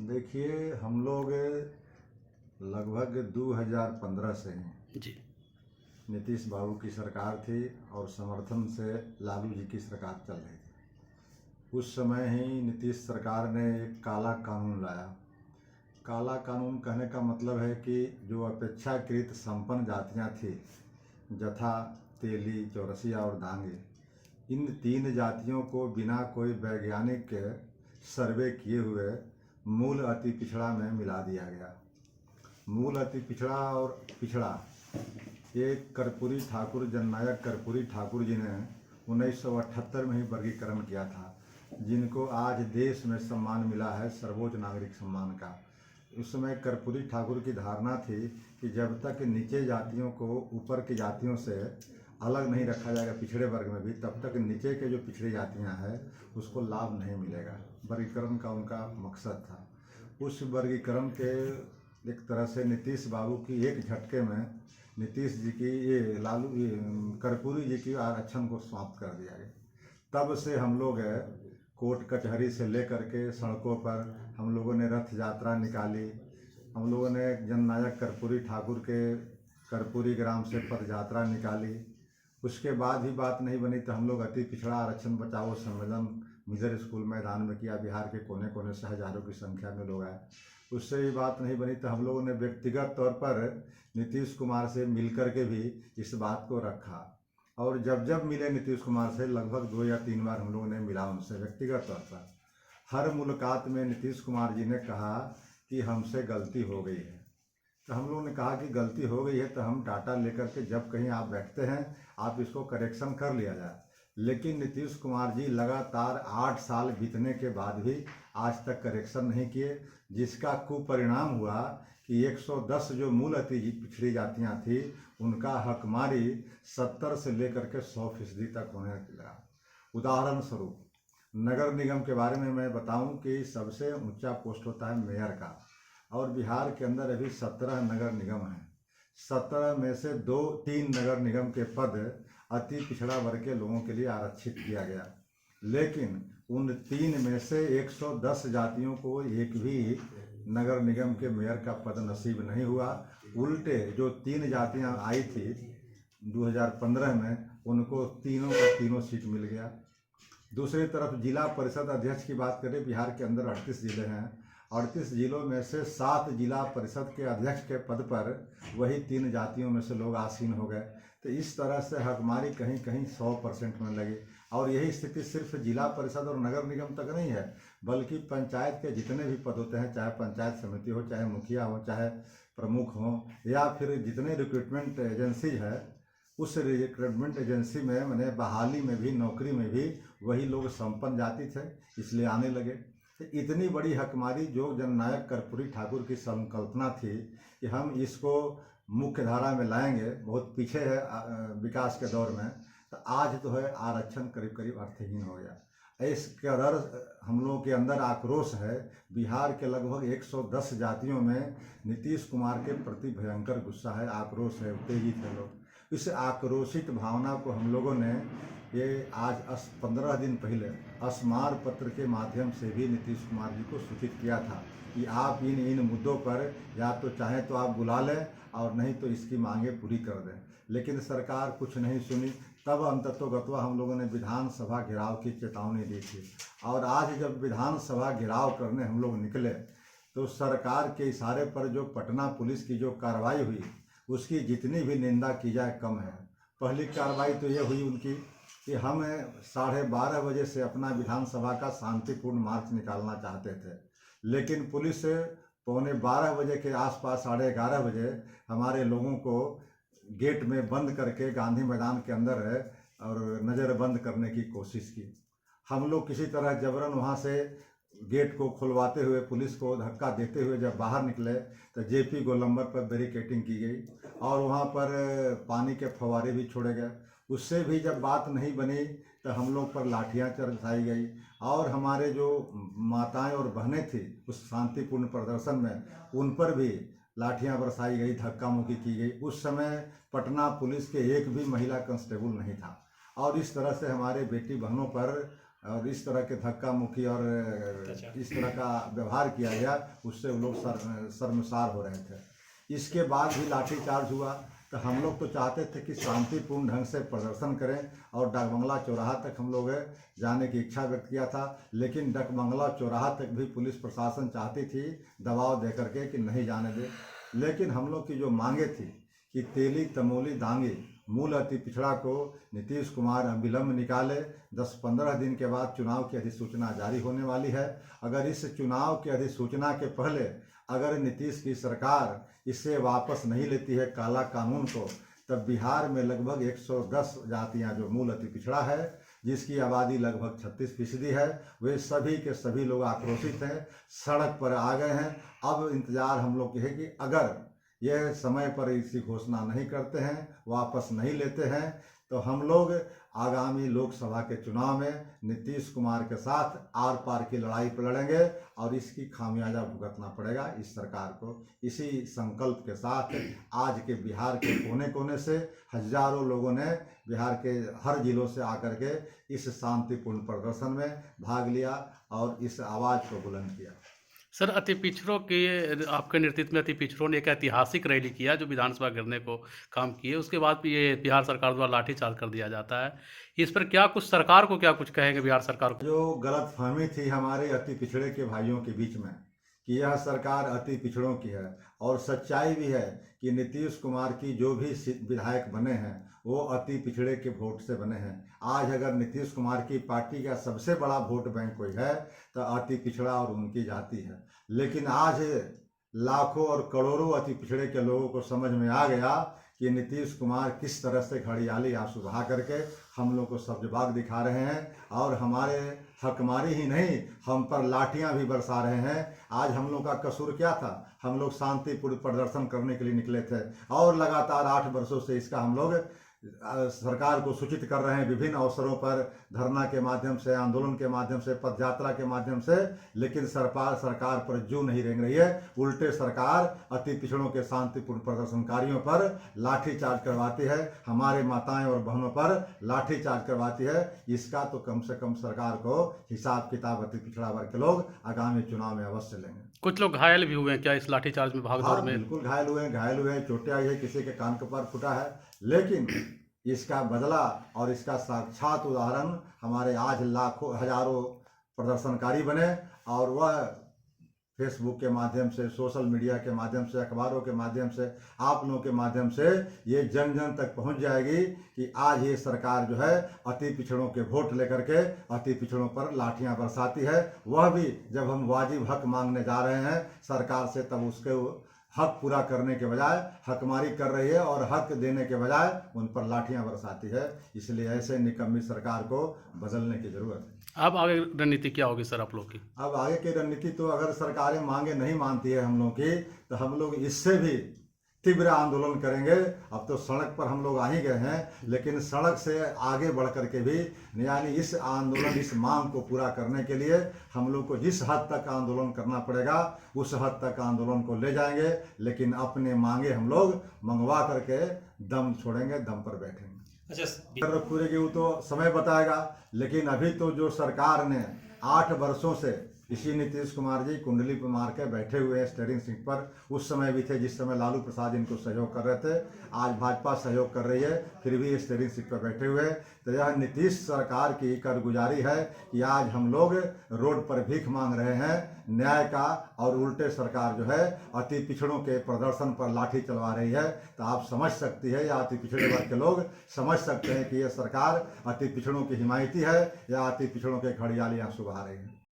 देखिए, हम लोग लगभग 2015 से हैं। जी। नीतीश बाबू की सरकार थी और समर्थन से लालू जी की सरकार चल रही थी। उस समय ही नीतीश सरकार ने एक काला कानून लाया। काला कानून कहने का मतलब है कि जो अपेक्षाकृत संपन्न जातियां थी, जथा, तेली, चौरसिया और दांगे, इन 3 जातियों को बिना कोई वैज्ञानिक सर्वे किए हुए मूल अति पिछड़ा में मिला दिया गया। मूल अति पिछड़ा और पिछड़ा एक कर्पूरी ठाकुर, जननायक कर्पूरी ठाकुर जी ने 1978 में ही वर्गीकरण किया था, जिनको आज देश में सम्मान मिला है, सर्वोच्च नागरिक सम्मान का। उस समय कर्पूरी ठाकुर की धारणा थी कि जब तक नीचे जातियों को ऊपर की जातियों से अलग नहीं रखा जाएगा, पिछड़े वर्ग में भी, तब तक नीचे के जो पिछड़ी जातियां हैं उसको लाभ नहीं मिलेगा। वर्गीकरण का उनका मकसद था। उस वर्गीकरण के एक तरह से नीतीश बाबू की एक झटके में नीतीश जी की कर्पूरी जी की आरक्षण को समाप्त कर दिया गया। तब से हम लोग कोर्ट कचहरी से लेकर के सड़कों पर हम लोगों ने रथ यात्रा निकाली। हम लोगों ने जननायक कर्पूरी ठाकुर के कर्पूरी ग्राम से पद यात्रा निकाली। उसके बाद भी बात नहीं बनी तो हम लोग अति पिछड़ा आरक्षण बचाओ सम्मेलन मिजर स्कूल मैदान में किया। बिहार के कोने कोने से हजारों की संख्या में लोग आए। उससे भी बात नहीं बनी तो हम लोगों ने व्यक्तिगत तौर पर नीतीश कुमार से मिल कर के भी इस बात को रखा। और जब जब मिले नीतीश कुमार से, लगभग 2 या 3 बार हम लोगों ने मिला उनसे व्यक्तिगत तौर पर। हर मुलाकात में नीतीश कुमार जी ने कहा कि हमसे गलती हो गई है। तो हम लोगों ने कहा कि गलती हो गई है तो हम डाटा लेकर के जब कहीं आप बैठते हैं आप इसको करेक्शन कर लिया जाए। लेकिन नीतीश कुमार जी लगातार 8 साल बीतने के बाद भी आज तक करेक्शन नहीं किए, जिसका कुपरिणाम हुआ कि 110 जो मूल अति पिछड़ी जातियां थी उनका हकमारी 70 से लेकर के 100% तक होने लगा। उदाहरण स्वरूप नगर निगम के बारे में मैं बताऊं कि सबसे ऊंचा पोस्ट होता है मेयर का, और बिहार के अंदर अभी 17 नगर निगम हैं। 17 में से 3 नगर निगम के पद अति पिछड़ा वर्ग के लोगों के लिए आरक्षित किया गया। लेकिन उन 3 में से 110 जातियों को एक भी नगर निगम के मेयर का पद नसीब नहीं हुआ। उल्टे जो 3 जातियां आई थी 2015 में, उनको तीनों का तीनों सीट मिल गया। दूसरी तरफ जिला परिषद अध्यक्ष की बात करें, बिहार के अंदर 38 जिले हैं। 38 जिलों में से 7 जिला परिषद के अध्यक्ष के पद पर वही 3 जातियों में से लोग आसीन हो गए। तो इस तरह से हकमारी कहीं कहीं 100% में लगी। और यही स्थिति सिर्फ जिला परिषद और नगर निगम तक नहीं है, बल्कि पंचायत के जितने भी पद होते हैं, चाहे पंचायत समिति हो, चाहे मुखिया हो, चाहे प्रमुख हो, या फिर जितने रिक्रूटमेंट एजेंसी है, उस रिक्रूटमेंट एजेंसी में मैंने बहाली में भी, नौकरी में भी वही लोग संपन्न जाति थे, इसलिए आने लगे। तो इतनी बड़ी हकमारी जो जननायक कर्पूरी ठाकुर की संकल्पना थी कि हम इसको मुख्य धारा में लाएंगे, बहुत पीछे है विकास के दौर में, तो आज तो है आरक्षण करीब करीब अर्थहीन हो गया। इस कदर हम लोगों के अंदर आक्रोश है। बिहार के लगभग 110 जातियों में नीतीश कुमार के प्रति भयंकर गुस्सा है, आक्रोश है, उत्तेजित है लोग। इस आक्रोशित भावना को हम लोगों ने ये आज 15 दिन पहले स्मार पत्र के माध्यम से भी नीतीश कुमार जी को सूचित किया था कि आप इन मुद्दों पर या तो चाहें तो आप बुला लें और नहीं तो इसकी मांगे पूरी कर दें। लेकिन सरकार कुछ नहीं सुनी। तब अंततोगत्वा हम लोगों ने विधानसभा घेराव की चेतावनी दी थी। और आज जब विधानसभा घेराव करने हम लोग निकले तो सरकार के इशारे पर जो पटना पुलिस की जो कार्रवाई हुई, उसकी जितनी भी निंदा की जाए कम है। पहली कार्रवाई तो ये हुई उनकी कि हम 12:30 बजे से अपना विधानसभा का शांतिपूर्ण मार्च निकालना चाहते थे, लेकिन पुलिस 11:15 बजे के आसपास 11:30 बजे हमारे लोगों को गेट में बंद करके गांधी मैदान के अंदर और नज़रबंद करने की कोशिश की। हम लोग किसी तरह जबरन वहाँ से गेट को खुलवाते हुए, पुलिस को धक्का देते हुए जब बाहर निकले तो जेपी गोलंबर पर बैरिकेडिंग की गई और वहाँ पर पानी के फव्वारे भी छोड़े गए। उससे भी जब बात नहीं बनी तो हम लोग पर लाठियाँ चलाई गई और हमारे जो माताएं और बहनें थी उस शांतिपूर्ण प्रदर्शन में, उन पर भी लाठियाँ बरसाई गई, धक्का मुक्की की गई। उस समय पटना पुलिस के एक भी महिला कांस्टेबल नहीं था और इस तरह से हमारे बेटी बहनों पर और इस तरह के धक्का मुक्की और इस तरह का व्यवहार किया गया, उससे वो लोग शर्मसार हो रहे थे। इसके बाद भी लाठीचार्ज हुआ। तो हम लोग तो चाहते थे कि शांतिपूर्ण ढंग से प्रदर्शन करें और डाकबंगला चौराहा तक हम लोग जाने की इच्छा व्यक्त किया था, लेकिन डाकबंगला चौराहा तक भी पुलिस प्रशासन चाहती थी दबाव दे करके कि नहीं जाने दे। लेकिन हम लोग की जो मांगे थी कि तेली तमोली दांगी मूल अति पिछड़ा को नीतीश कुमार अविलंब निकाले। 10-15 दिन के बाद चुनाव की अधिसूचना जारी होने वाली है। अगर इस चुनाव की अधिसूचना के पहले अगर नीतीश की सरकार इसे वापस नहीं लेती है काला कानून को, तब बिहार में लगभग 110 जातियां जो मूल अति पिछड़ा है, जिसकी आबादी लगभग 36% है, वे सभी के सभी लोग आक्रोशित हैं, सड़क पर आ गए हैं। अब इंतजार हम लोग की है कि अगर यह समय पर इसकी घोषणा नहीं करते हैं, वापस नहीं लेते हैं, तो हम लोग आगामी लोकसभा के चुनाव में नीतीश कुमार के साथ आर पार की लड़ाई पर लड़ेंगे और इसकी खामियाजा भुगतना पड़ेगा इस सरकार को। इसी संकल्प के साथ आज के बिहार के कोने कोने से हजारों लोगों ने बिहार के हर जिलों से आकर के इस शांतिपूर्ण प्रदर्शन में भाग लिया और इस आवाज़ को बुलंद किया। सर, अति पिछड़ों के आपके नेतृत्व में अति पिछड़ों ने एक ऐतिहासिक रैली किया जो विधानसभा गिरने को काम किए, उसके बाद भी ये बिहार सरकार द्वारा लाठीचार्ज कर दिया जाता है। इस पर क्या कुछ सरकार को क्या कुछ कहेंगे बिहार सरकार को? जो गलतफहमी थी हमारे अति पिछड़े के भाइयों के बीच में कि यह सरकार अति पिछड़ों की है, और सच्चाई भी है कि नीतीश कुमार की जो भी विधायक बने हैं वो अति पिछड़े के वोट से बने हैं। आज अगर नीतीश कुमार की पार्टी का सबसे बड़ा वोट बैंक कोई है तो अति पिछड़ा और उनकी जाति है। लेकिन आज लाखों और करोड़ों अति पिछड़े के लोगों को समझ में आ गया कि नीतीश कुमार किस तरह से घड़ियाली आंसू बहा करके हम लोग को सब्जबाग दिखा रहे हैं और हमारे हकमारी ही नहीं, हम पर लाठियां भी बरसा रहे हैं। आज हम लोग का कसूर क्या था? हम लोग शांतिपूर्ण प्रदर्शन करने के लिए निकले थे और लगातार 8 वर्षों से इसका हम लोग सरकार को सूचित कर रहे हैं विभिन्न अवसरों पर, धरना के माध्यम से, आंदोलन के माध्यम से, पदयात्रा के माध्यम से, लेकिन सरकार पर जू नहीं रेंग रही है। उल्टे सरकार अति पिछड़ों के शांतिपूर्ण प्रदर्शनकारियों पर लाठीचार्ज करवाती है, हमारे माताएं और बहनों पर लाठीचार्ज करवाती है। इसका तो कम से कम सरकार को हिसाब किताब अति पिछड़ा वर्ग के लोग आगामी चुनाव में अवश्य लेंगे। कुछ लोग घायल भी हुए हैं क्या इस लाठीचार्ज में, भागदौड़ में? बिल्कुल घायल हुए, चोटें आई है, किसी के कान के पर फूटा है। लेकिन इसका बदला और इसका साक्षात उदाहरण हमारे आज लाखों हजारों प्रदर्शनकारी बने, और वह फेसबुक के माध्यम से, सोशल मीडिया के माध्यम से, अखबारों के माध्यम से, आप लोगों के माध्यम से ये जन जन तक पहुंच जाएगी कि आज ये सरकार जो है अति पिछड़ों के वोट लेकर के अति पिछड़ों पर लाठियां बरसाती है। वह भी जब हम वाजिब हक मांगने जा रहे हैं सरकार से, तब उसके हक पूरा करने के बजाय हकमारी कर रही है और हक देने के बजाय उन पर लाठियां बरसाती है। इसलिए ऐसे निकम्मी सरकार को बदलने की जरूरत है। अब आगे रणनीति क्या होगी सर आप लोग की? अब आगे की रणनीति तो अगर सरकारें मांगे नहीं मानती है हम लोग की, तो हम लोग इससे भी तीव्र आंदोलन करेंगे। अब तो सड़क पर हम लोग आ ही गए हैं, लेकिन सड़क से आगे बढ़ करके भी, यानी इस आंदोलन, इस मांग को पूरा करने के लिए हम लोग को जिस हद तक आंदोलन करना पड़ेगा उस हद तक आंदोलन को ले जाएंगे। लेकिन अपने मांगे हम लोग मंगवा करके दम छोड़ेंगे, दम पर बैठेंगे। अच्छा, पूरे की वो तो समय बताएगा, लेकिन अभी तो जो सरकार ने 8 वर्षों से इसी नीतीश कुमार जी कुंडली पर मार के बैठे हुए हैं स्टीयरिंग सीट पर। उस समय भी थे जिस समय लालू प्रसाद इनको सहयोग कर रहे थे, आज भाजपा सहयोग कर रही है, फिर भी ये स्टीयरिंग सीट पर बैठे हुए। तो यह नीतीश सरकार की कारगुजारी है कि आज हम लोग रोड पर भीख मांग रहे हैं न्याय का, और उल्टे सरकार जो है अति पिछड़ों के प्रदर्शन पर लाठी चलवा रही है। तो आप समझ सकती है, या अति पिछड़े वर्ग के लोग समझ सकते हैं कि यह सरकार अति पिछड़ों की हिमायती है या अति पिछड़ों के घड़ियाली आंसू बहा रही है।